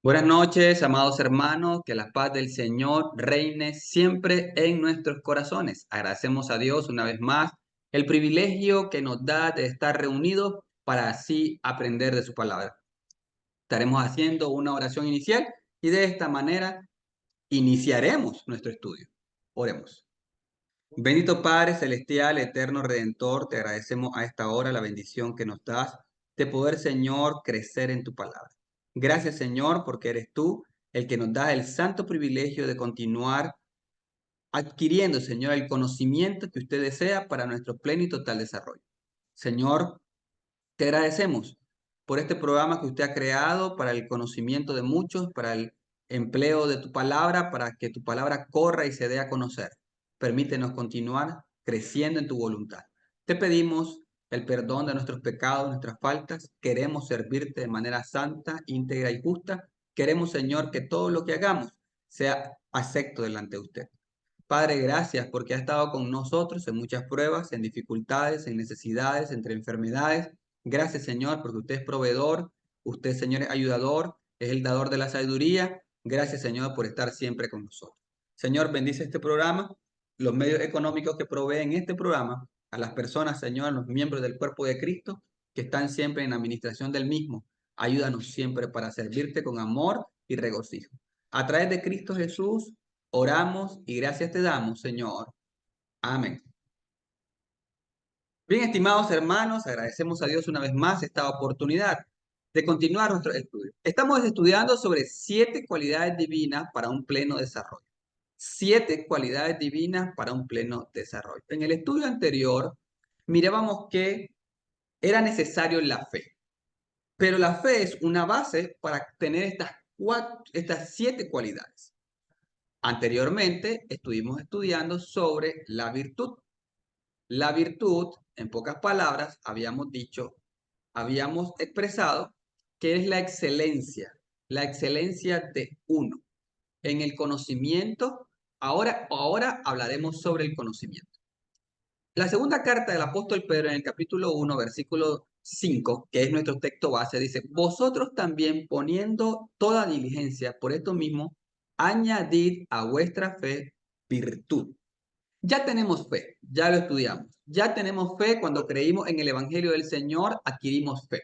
Buenas noches, amados hermanos, que la paz del Señor reine siempre en nuestros corazones. Agradecemos a Dios una vez más el privilegio que nos da de estar reunidos para así aprender de su palabra. Estaremos haciendo una oración inicial y de esta manera iniciaremos nuestro estudio. Oremos. Bendito Padre Celestial, Eterno Redentor, te agradecemos a esta hora la bendición que nos das de poder, Señor, crecer en tu palabra. Gracias, Señor, porque eres tú el que nos da el santo privilegio de continuar adquiriendo, Señor, el conocimiento que usted desea para nuestro pleno y total desarrollo. Señor, te agradecemos por este programa que usted ha creado para el conocimiento de muchos, para el empleo de tu palabra, para que tu palabra corra y se dé a conocer. Permítenos continuar creciendo en tu voluntad. Te pedimos el perdón de nuestros pecados, nuestras faltas. Queremos servirte de manera santa, íntegra y justa. Queremos, Señor, que todo lo que hagamos sea acepto delante de usted. Padre, gracias porque ha estado con nosotros en muchas pruebas, en dificultades, en necesidades, entre enfermedades. Gracias, Señor, porque usted es proveedor, usted, Señor, es ayudador, es el dador de la sabiduría. Gracias, Señor, por estar siempre con nosotros. Señor, bendice este programa, los medios económicos que proveen este programa, a las personas, Señor, los miembros del cuerpo de Cristo que están siempre en la administración del mismo. Ayúdanos siempre para servirte con amor y regocijo. A través de Cristo Jesús, oramos y gracias te damos, Señor. Amén. Bien, estimados hermanos, agradecemos a Dios una vez más esta oportunidad de continuar nuestro estudio. Estamos estudiando sobre 7 cualidades divinas para un pleno desarrollo. 7 cualidades divinas para un pleno desarrollo. En el estudio anterior, mirábamos que era necesario la fe, pero la fe es una base para tener estas 7 cualidades. Anteriormente estuvimos estudiando sobre la virtud. La virtud, en pocas palabras, habíamos expresado que es la excelencia de uno en el conocimiento. Ahora hablaremos sobre el conocimiento. La segunda carta del apóstol Pedro en el capítulo 1, versículo 5, que es nuestro texto base, dice, vosotros también poniendo toda diligencia por esto mismo, añadid a vuestra fe virtud. Ya tenemos fe, ya lo estudiamos. Ya tenemos fe cuando creímos en el Evangelio del Señor, adquirimos fe.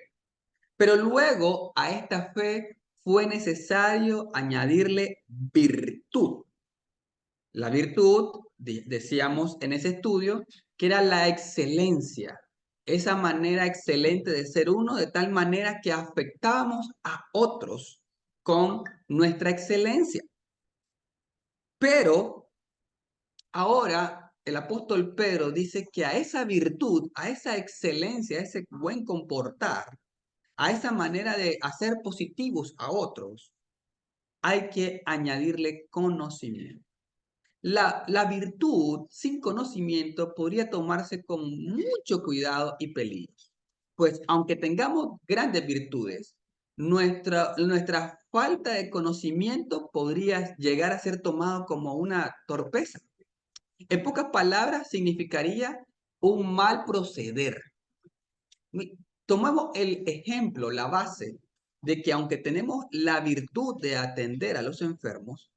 Pero luego a esta fe fue necesario añadirle virtud. La virtud, decíamos en ese estudio, que era la excelencia, esa manera excelente de ser uno, de tal manera que afectábamos a otros con nuestra excelencia. Pero ahora el apóstol Pedro dice que a esa virtud, a esa excelencia, a ese buen comportar, a esa manera de hacer positivos a otros, hay que añadirle conocimiento. La virtud sin conocimiento podría tomarse con mucho cuidado y peligro. Pues aunque tengamos grandes virtudes, nuestra falta de conocimiento podría llegar a ser tomado como una torpeza. En pocas palabras, significaría un mal proceder. Tomamos el ejemplo, la base, de que aunque tenemos la virtud de atender a los enfermos,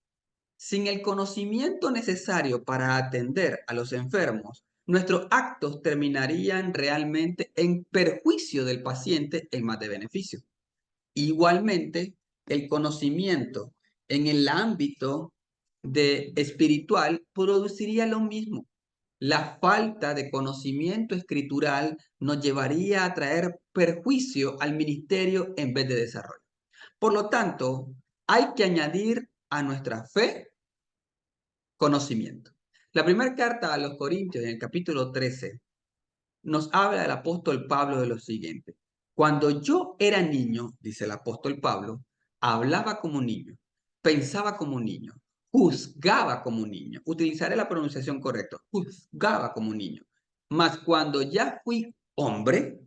sin el conocimiento necesario para atender a los enfermos, nuestros actos terminarían realmente en perjuicio del paciente en más de beneficio. Igualmente, el conocimiento en el ámbito de espiritual produciría lo mismo. La falta de conocimiento escritural nos llevaría a traer perjuicio al ministerio en vez de desarrollo. Por lo tanto, hay que añadir a nuestra fe conocimiento. La primera carta a los Corintios, en el capítulo 13, nos habla el apóstol Pablo de lo siguiente. Cuando yo era niño, dice el apóstol Pablo, hablaba como niño, pensaba como niño, juzgaba como niño. Utilizaré la pronunciación correcta, juzgaba como niño. Mas cuando ya fui hombre,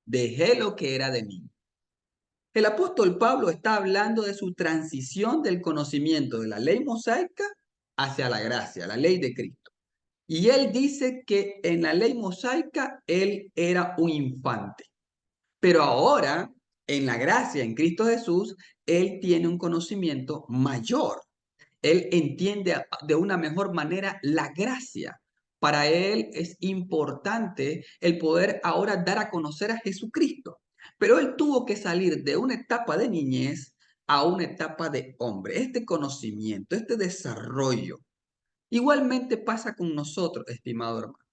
dejé lo que era de niño. El apóstol Pablo está hablando de su transición del conocimiento de la ley mosaica hacia la gracia, la ley de Cristo. Y él dice que en la ley mosaica él era un infante, pero ahora En la gracia, en Cristo Jesús, Él tiene un conocimiento mayor. Él entiende de una mejor manera la gracia. Para Él es importante el poder ahora dar a conocer a Jesucristo. Pero Él tuvo que salir de una etapa de niñez a una etapa de hombre. Este conocimiento, este desarrollo. Igualmente pasa con nosotros, estimado hermano.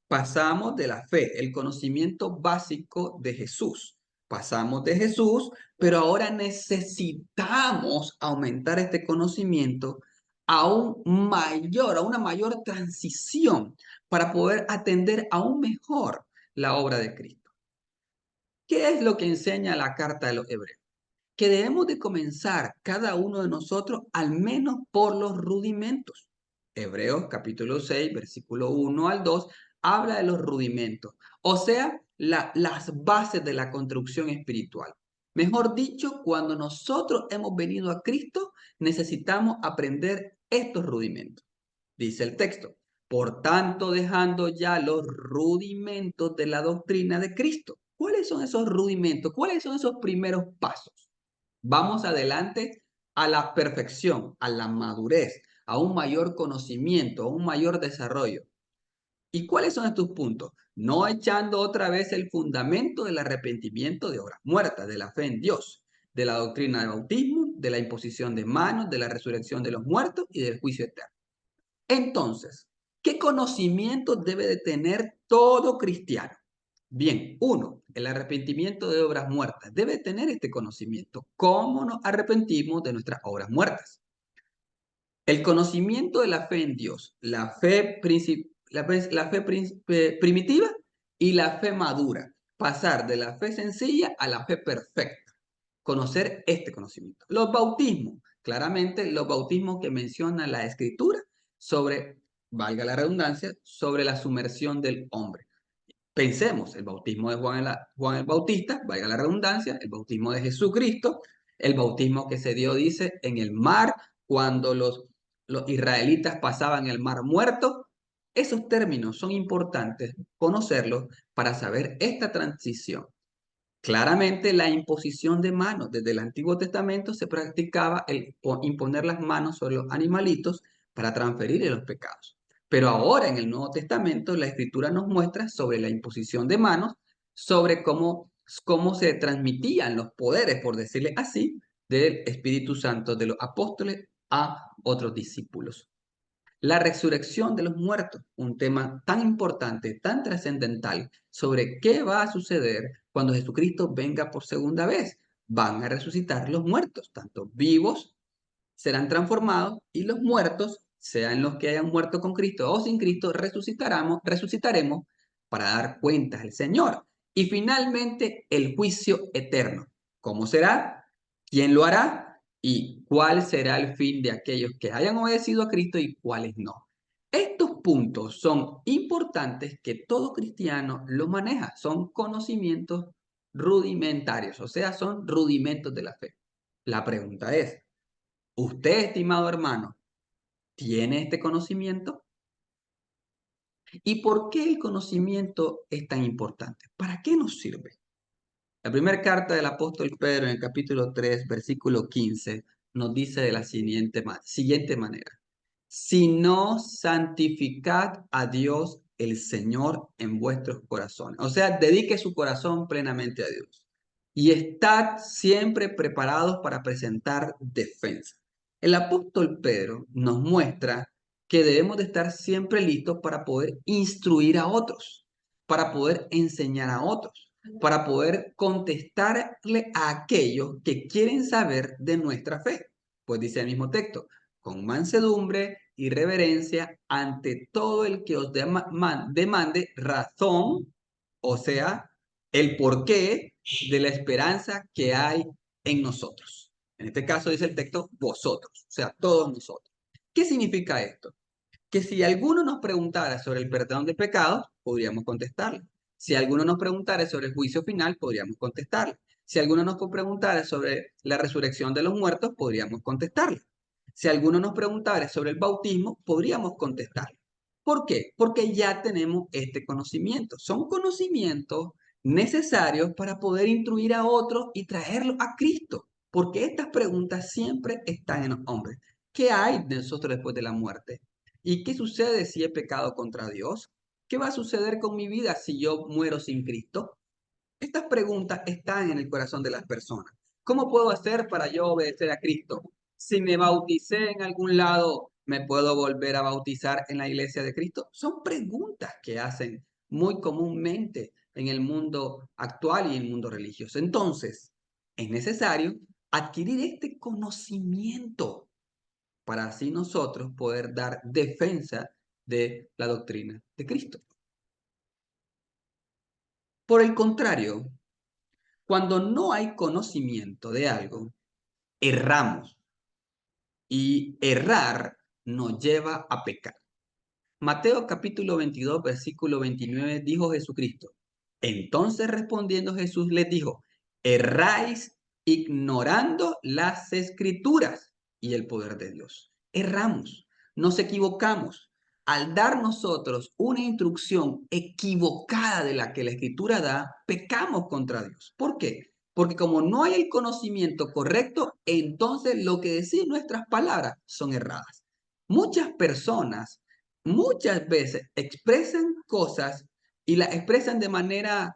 Pasamos de la fe, el conocimiento básico de Jesús. Pasamos de Jesús, pero ahora necesitamos aumentar este conocimiento a una mayor transición para poder atender aún mejor la obra de Cristo. ¿Qué es lo que enseña la carta de los Hebreos? Que debemos de comenzar cada uno de nosotros al menos por los rudimentos. Hebreos capítulo 6, versículo 1 al 2, habla de los rudimentos, o sea, las bases de la construcción espiritual. Mejor dicho, cuando nosotros hemos venido a Cristo, necesitamos aprender estos rudimentos. Dice el texto, por tanto, dejando ya los rudimentos de la doctrina de Cristo. ¿Cuáles son esos rudimentos? ¿Cuáles son esos primeros pasos? Vamos adelante a la perfección, a la madurez, a un mayor conocimiento, a un mayor desarrollo. ¿Y cuáles son estos puntos? No echando otra vez el fundamento del arrepentimiento de obras muertas, de la fe en Dios, de la doctrina del bautismo, de la imposición de manos, de la resurrección de los muertos y del juicio eterno. Entonces, ¿qué conocimiento debe de tener todo cristiano? Bien, uno, el arrepentimiento de obras muertas. Debe tener este conocimiento. ¿Cómo nos arrepentimos de nuestras obras muertas? El conocimiento de la fe en Dios, la fe primitiva y la fe madura. Pasar de la fe sencilla a la fe perfecta. Conocer este conocimiento. Los bautismos, claramente los bautismos que menciona la Escritura sobre, valga la redundancia, sobre la sumersión del hombre. Pensemos, el bautismo de Juan el Bautista, valga la redundancia, el bautismo de Jesucristo, el bautismo que se dio, dice, en el mar, cuando los israelitas pasaban el mar muerto. Esos términos son importantes conocerlos para saber esta transición. Claramente la imposición de manos. Desde el Antiguo Testamento se practicaba el imponer las manos sobre los animalitos para transferir los pecados. Pero ahora en el Nuevo Testamento la Escritura nos muestra sobre la imposición de manos, sobre cómo se transmitían los poderes, por decirle así, del Espíritu Santo de los apóstoles a otros discípulos. La resurrección de los muertos, un tema tan importante, tan trascendental, sobre qué va a suceder cuando Jesucristo venga por segunda vez. Van a resucitar los muertos, tanto vivos serán transformados y los muertos, sean los que hayan muerto con Cristo o sin Cristo, resucitaremos para dar cuentas al Señor. Y finalmente, el juicio eterno. ¿Cómo será? ¿Quién lo hará? ¿Y cuál será el fin de aquellos que hayan obedecido a Cristo y cuáles no? Estos puntos son importantes que todo cristiano los maneja. Son conocimientos rudimentarios, o sea, son rudimentos de la fe. La pregunta es, ¿usted, estimado hermano, tiene este conocimiento? ¿Y por qué el conocimiento es tan importante? ¿Para qué nos sirve? La primera carta del apóstol Pedro en el capítulo 3, versículo 15, nos dice de la siguiente manera. Si no, santificad a Dios el Señor en vuestros corazones. O sea, dedique su corazón plenamente a Dios. Y estad siempre preparados para presentar defensa. El apóstol Pedro nos muestra que debemos de estar siempre listos para poder instruir a otros, para poder enseñar a otros, para poder contestarle a aquellos que quieren saber de nuestra fe. Pues dice el mismo texto, con mansedumbre y reverencia ante todo el que os demande razón, o sea, el porqué de la esperanza que hay en nosotros. En este caso dice el texto, vosotros, o sea, todos nosotros. ¿Qué significa esto? Que si alguno nos preguntara sobre el perdón de pecados, podríamos contestarle. Si alguno nos preguntara sobre el juicio final, podríamos contestarle. Si alguno nos preguntara sobre la resurrección de los muertos, podríamos contestarle. Si alguno nos preguntara sobre el bautismo, podríamos contestarle. ¿Por qué? Porque ya tenemos este conocimiento. Son conocimientos necesarios para poder instruir a otros y traerlos a Cristo. Porque estas preguntas siempre están en los hombres. ¿Qué hay de nosotros después de la muerte? ¿Y qué sucede si he pecado contra Dios? ¿Qué va a suceder con mi vida si yo muero sin Cristo? Estas preguntas están en el corazón de las personas. ¿Cómo puedo hacer para yo obedecer a Cristo? Si me bauticé en algún lado, ¿me puedo volver a bautizar en la iglesia de Cristo? Son preguntas que hacen muy comúnmente en el mundo actual y en el mundo religioso. Entonces, es necesario adquirir este conocimiento para así nosotros poder dar defensa de la doctrina de Cristo. Por el contrario, cuando no hay conocimiento de algo, erramos y errar nos lleva a pecar. Mateo capítulo 22, versículo 29 dijo Jesucristo. Entonces respondiendo Jesús les dijo, erráis ignorando las escrituras y el poder de Dios. Erramos, nos equivocamos. Al dar nosotros una instrucción equivocada de la que la escritura da, pecamos contra Dios. ¿Por qué? Porque como no hay el conocimiento correcto, entonces lo que deciden nuestras palabras son erradas. Muchas personas muchas veces expresan cosas y las expresan de manera,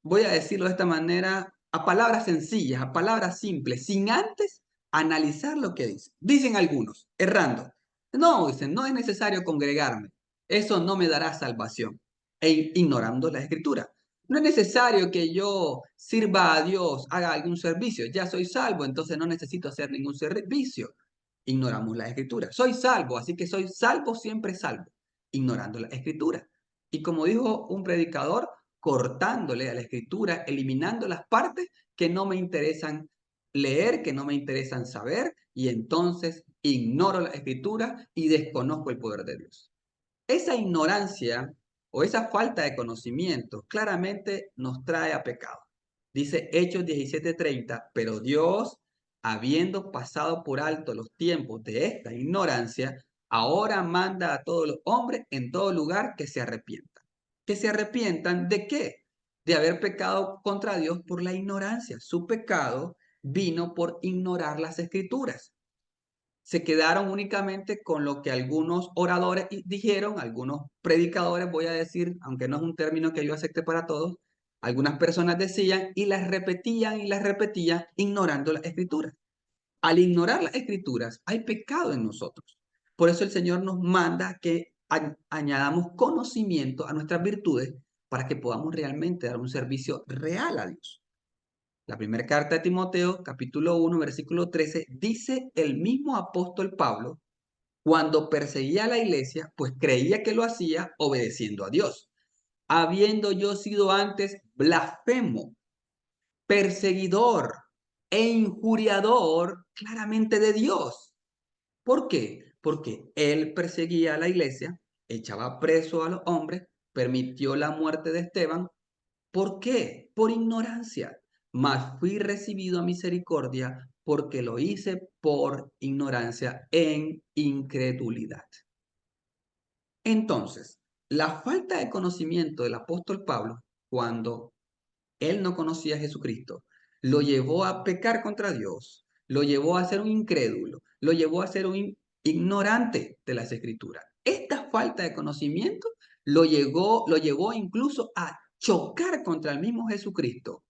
voy a decirlo de esta manera, a palabras sencillas, a palabras simples, sin antes analizar lo que dicen. Dicen algunos, errando. No, dicen, no es necesario congregarme. Eso no me dará salvación. E ignorando la escritura. No es necesario que yo sirva a Dios, haga algún servicio. Ya soy salvo, entonces no necesito hacer ningún servicio. Ignoramos la escritura. Soy salvo, así que soy salvo, siempre salvo, ignorando la escritura. Y como dijo un predicador, cortándole a la escritura, eliminando las partes que no me interesan leer, que no me interesan saber, y entonces ignoro la escritura y desconozco el poder de Dios. Esa ignorancia o esa falta de conocimiento claramente nos trae a pecado. Dice Hechos 17:30, pero Dios, habiendo pasado por alto los tiempos de esta ignorancia, ahora manda a todos los hombres en todo lugar que se arrepientan. ¿Que se arrepientan de qué? De haber pecado contra Dios por la ignorancia. Su pecado vino por ignorar las escrituras. Se quedaron únicamente con lo que algunos oradores dijeron, algunos predicadores, voy a decir, aunque no es un término que yo acepte para todos, algunas personas decían y las repetían, ignorando las escrituras. Al ignorar las escrituras, hay pecado en nosotros. Por eso el Señor nos manda que añadamos conocimiento a nuestras virtudes para que podamos realmente dar un servicio real a Dios. La primera carta de Timoteo, capítulo 1, versículo 13, dice el mismo apóstol Pablo, cuando perseguía a la iglesia, pues creía que lo hacía obedeciendo a Dios, habiendo yo sido antes blasfemo, perseguidor e injuriador claramente de Dios. ¿Por qué? Porque él perseguía a la iglesia, echaba preso a los hombres, permitió la muerte de Esteban. ¿Por qué? Por ignorancia. Mas fui recibido a misericordia porque lo hice por ignorancia en incredulidad. Entonces, la falta de conocimiento del apóstol Pablo, cuando él no conocía a Jesucristo, lo llevó a pecar contra Dios, lo llevó a ser un incrédulo, lo llevó a ser un ignorante de las Escrituras. Esta falta de conocimiento lo llevó incluso a chocar contra el mismo Jesucristo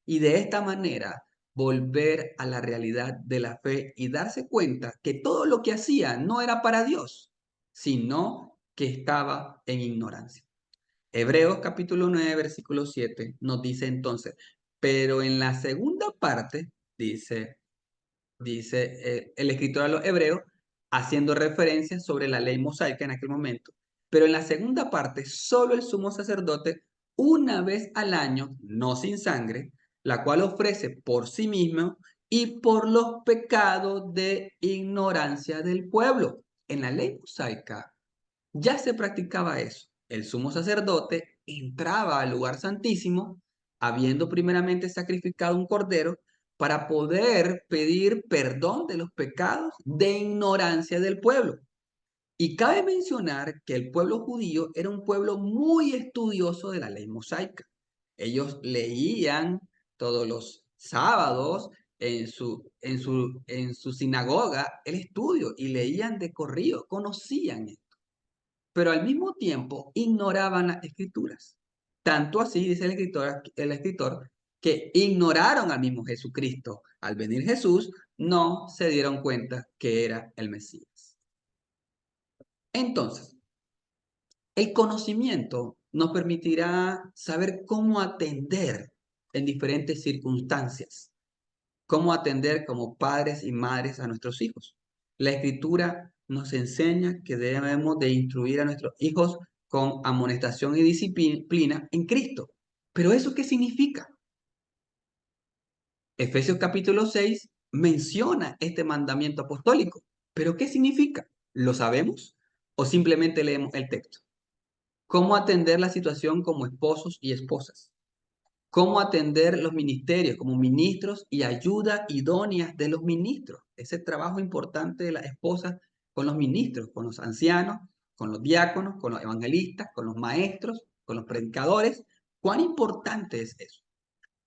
y de esta manera volver a la realidad de la fe y darse cuenta que todo lo que hacía no era para Dios, sino que estaba en ignorancia. Hebreos capítulo 9, versículo 7 nos dice entonces, pero en la segunda parte, dice el escritor a los Hebreos, haciendo referencia sobre la ley mosaica en aquel momento, pero en la segunda parte, solo el sumo sacerdote, una vez al año, no sin sangre, la cual ofrece por sí mismo y por los pecados de ignorancia del pueblo. En la ley mosaica ya se practicaba eso. El sumo sacerdote entraba al lugar santísimo, habiendo primeramente sacrificado un cordero, para poder pedir perdón de los pecados de ignorancia del pueblo. Y cabe mencionar que el pueblo judío era un pueblo muy estudioso de la ley mosaica. Ellos leían todos los sábados en su sinagoga el estudio y leían de corrido, conocían esto, pero al mismo tiempo ignoraban las escrituras. Tanto así, dice el escritor, que ignoraron al mismo Jesucristo. Al venir Jesús, no se dieron cuenta que era el Mesías. Entonces, el conocimiento nos permitirá saber cómo atender en diferentes circunstancias, cómo atender como padres y madres a nuestros hijos. La Escritura nos enseña que debemos de instruir a nuestros hijos con amonestación y disciplina en Cristo. ¿Pero eso qué significa? Efesios capítulo 6 menciona este mandamiento apostólico. ¿Pero qué significa? ¿Lo sabemos o simplemente leemos el texto? ¿Cómo atender la situación como esposos y esposas? ¿Cómo atender los ministerios como ministros y ayuda idónea de los ministros? Ese trabajo importante de las esposas con los ministros, con los ancianos, con los diáconos, con los evangelistas, con los maestros, con los predicadores. ¿Cuán importante es eso?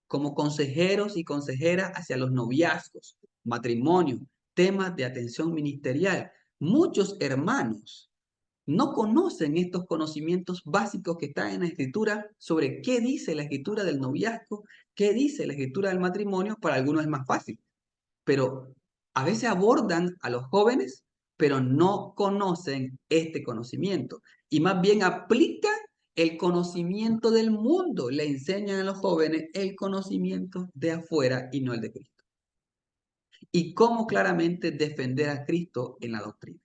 Como consejeros y consejeras hacia los noviazgos, matrimonio, temas de atención ministerial. Muchos hermanos no conocen estos conocimientos básicos que están en la escritura sobre qué dice la escritura del noviazgo, qué dice la escritura del matrimonio. Para algunos es más fácil, pero a veces abordan a los jóvenes, pero no conocen este conocimiento y más bien aplican el conocimiento del mundo, le enseñan a los jóvenes el conocimiento de afuera y no el de Cristo. Y cómo claramente defender a Cristo en la doctrina.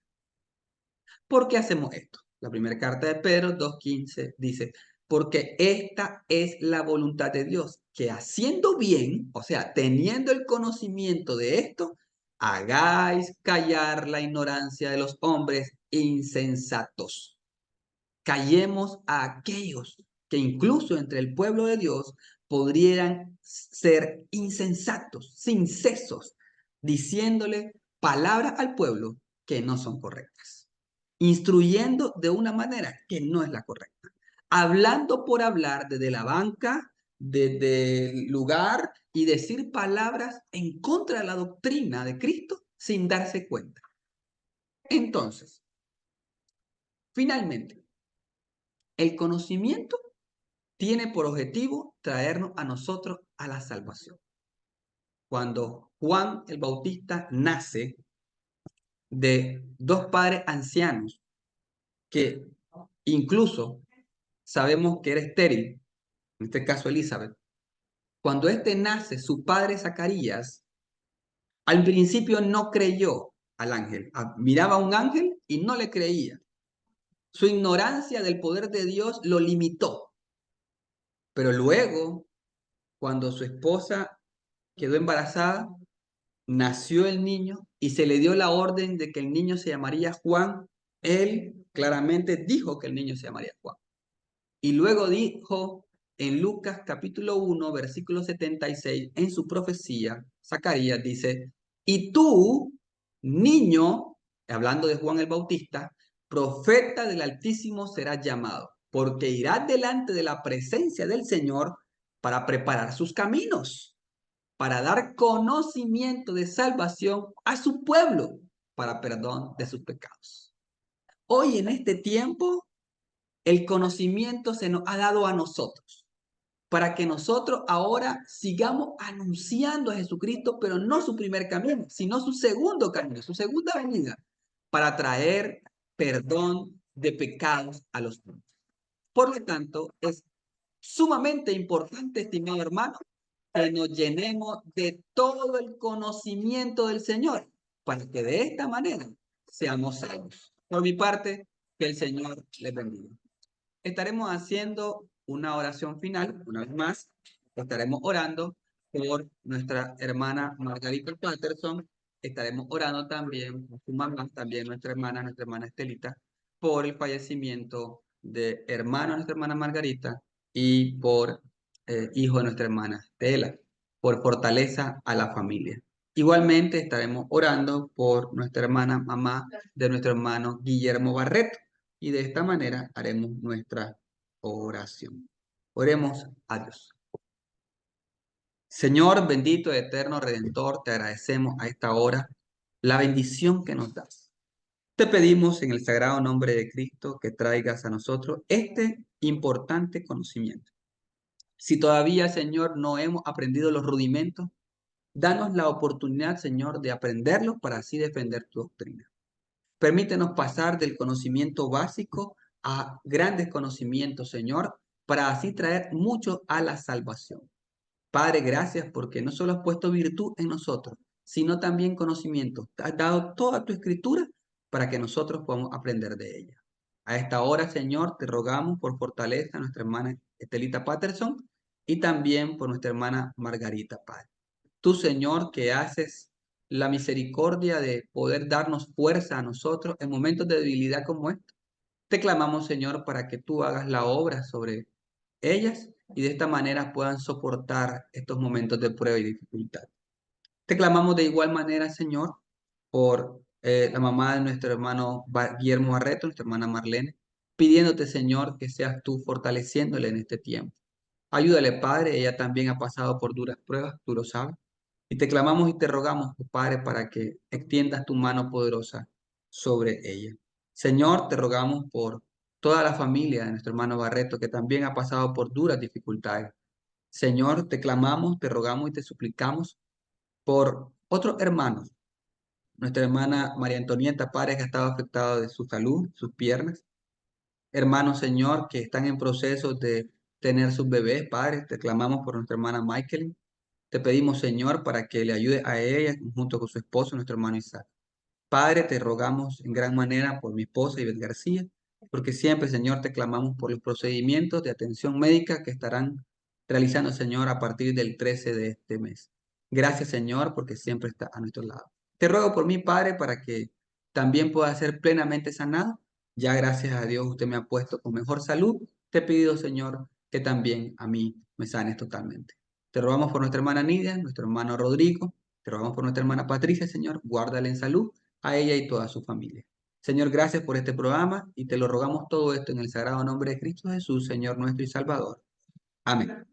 ¿Por qué hacemos esto? La primera carta de Pedro 2:15 dice, porque esta es la voluntad de Dios, que haciendo bien, o sea, teniendo el conocimiento de esto, hagáis callar la ignorancia de los hombres insensatos. Callemos a aquellos que incluso entre el pueblo de Dios podrían ser insensatos, sin sesos, diciéndole palabras al pueblo que no son correctas, instruyendo de una manera que no es la correcta, hablando por hablar desde la banca, desde el lugar y decir palabras en contra de la doctrina de Cristo sin darse cuenta. Entonces, finalmente, el conocimiento tiene por objetivo traernos a nosotros a la salvación. Cuando Juan el Bautista nace de dos padres ancianos que incluso sabemos que era estéril, en este caso Elizabeth, cuando éste nace, su padre Zacarías al principio no creyó al ángel, miraba a un ángel y no le creía. Su ignorancia del poder de Dios lo limitó, pero luego, cuando su esposa quedó embarazada, nació el niño y se le dio la orden de que el niño se llamaría Juan. Él claramente dijo que el niño se llamaría Juan. Y luego dijo en Lucas capítulo 1, versículo 76, en su profecía, Zacarías dice, y tú, niño, hablando de Juan el Bautista, profeta del Altísimo serás llamado, porque irás delante de la presencia del Señor para preparar sus caminos, para dar conocimiento de salvación a su pueblo, para perdón de sus pecados. Hoy en este tiempo, el conocimiento se nos ha dado a nosotros, para que nosotros ahora sigamos anunciando a Jesucristo, pero no su primer camino, sino su segundo camino, su segunda venida, para traer perdón de pecados a los hombres. Por lo tanto, es sumamente importante, estimado hermano, que nos llenemos de todo el conocimiento del Señor, para que de esta manera seamos salvos. Por mi parte, que el Señor les bendiga. Estaremos haciendo una oración final, una vez más. Estaremos orando por nuestra hermana Margarita Patterson. Estaremos orando también por su mamá, también nuestra hermana Estelita, por el fallecimiento de hermano de nuestra hermana Margarita y por hijo de nuestra hermana Estela, por fortaleza a la familia. Igualmente estaremos orando por nuestra hermana mamá de nuestro hermano Guillermo Barreto. Y de esta manera haremos nuestra oración. Oremos a Dios. Señor bendito, eterno Redentor, te agradecemos a esta hora la bendición que nos das. Te pedimos en el sagrado nombre de Cristo que traigas a nosotros este importante conocimiento. Si todavía, Señor, no hemos aprendido los rudimentos, danos la oportunidad, Señor, de aprenderlos para así defender tu doctrina. Permítenos pasar del conocimiento básico a grandes conocimientos, Señor, para así traer mucho a la salvación. Padre, gracias porque no solo has puesto virtud en nosotros, sino también conocimiento. Te has dado toda tu escritura para que nosotros podamos aprender de ella. A esta hora, Señor, te rogamos por fortaleza a nuestra hermana Estelita Patterson y también por nuestra hermana Margarita, Padre. Tú, Señor, que haces la misericordia de poder darnos fuerza a nosotros en momentos de debilidad como este. Te clamamos, Señor, para que tú hagas la obra sobre ellas y de esta manera puedan soportar estos momentos de prueba y dificultad. Te clamamos de igual manera, Señor, por la mamá de nuestro hermano Guillermo Barreto, nuestra hermana Marlene, pidiéndote, Señor, que seas tú fortaleciéndole en este tiempo. Ayúdale, Padre, ella también ha pasado por duras pruebas, tú lo sabes. Y te clamamos y te rogamos, oh Padre, para que extiendas tu mano poderosa sobre ella. Señor, te rogamos por toda la familia de nuestro hermano Barreto, que también ha pasado por duras dificultades. Señor, te clamamos, te rogamos y te suplicamos por otros hermanos. Nuestra hermana María Antonieta Párez, que ha estado afectada de su salud, sus piernas. Hermanos, Señor, que están en proceso de tener sus bebés, Padre, te clamamos por nuestra hermana Michael. Te pedimos, Señor, para que le ayude a ella junto con su esposo, nuestro hermano Isaac. Padre, te rogamos en gran manera por mi esposa Ivette García, porque siempre, Señor, te clamamos por los procedimientos de atención médica que estarán realizando, Señor, a partir del 13 de este mes. Gracias, Señor, porque siempre está a nuestro lado. Te ruego por mi Padre para que también pueda ser plenamente sanado. Ya gracias a Dios usted me ha puesto con mejor salud. Te pido, Señor, que también a mí me sanes totalmente. Te rogamos por nuestra hermana Nidia, nuestro hermano Rodrigo. Te rogamos por nuestra hermana Patricia, Señor. Guárdala en salud a ella y toda su familia. Señor, gracias por este programa y te lo rogamos todo esto en el sagrado nombre de Cristo Jesús, Señor nuestro y Salvador. Amén.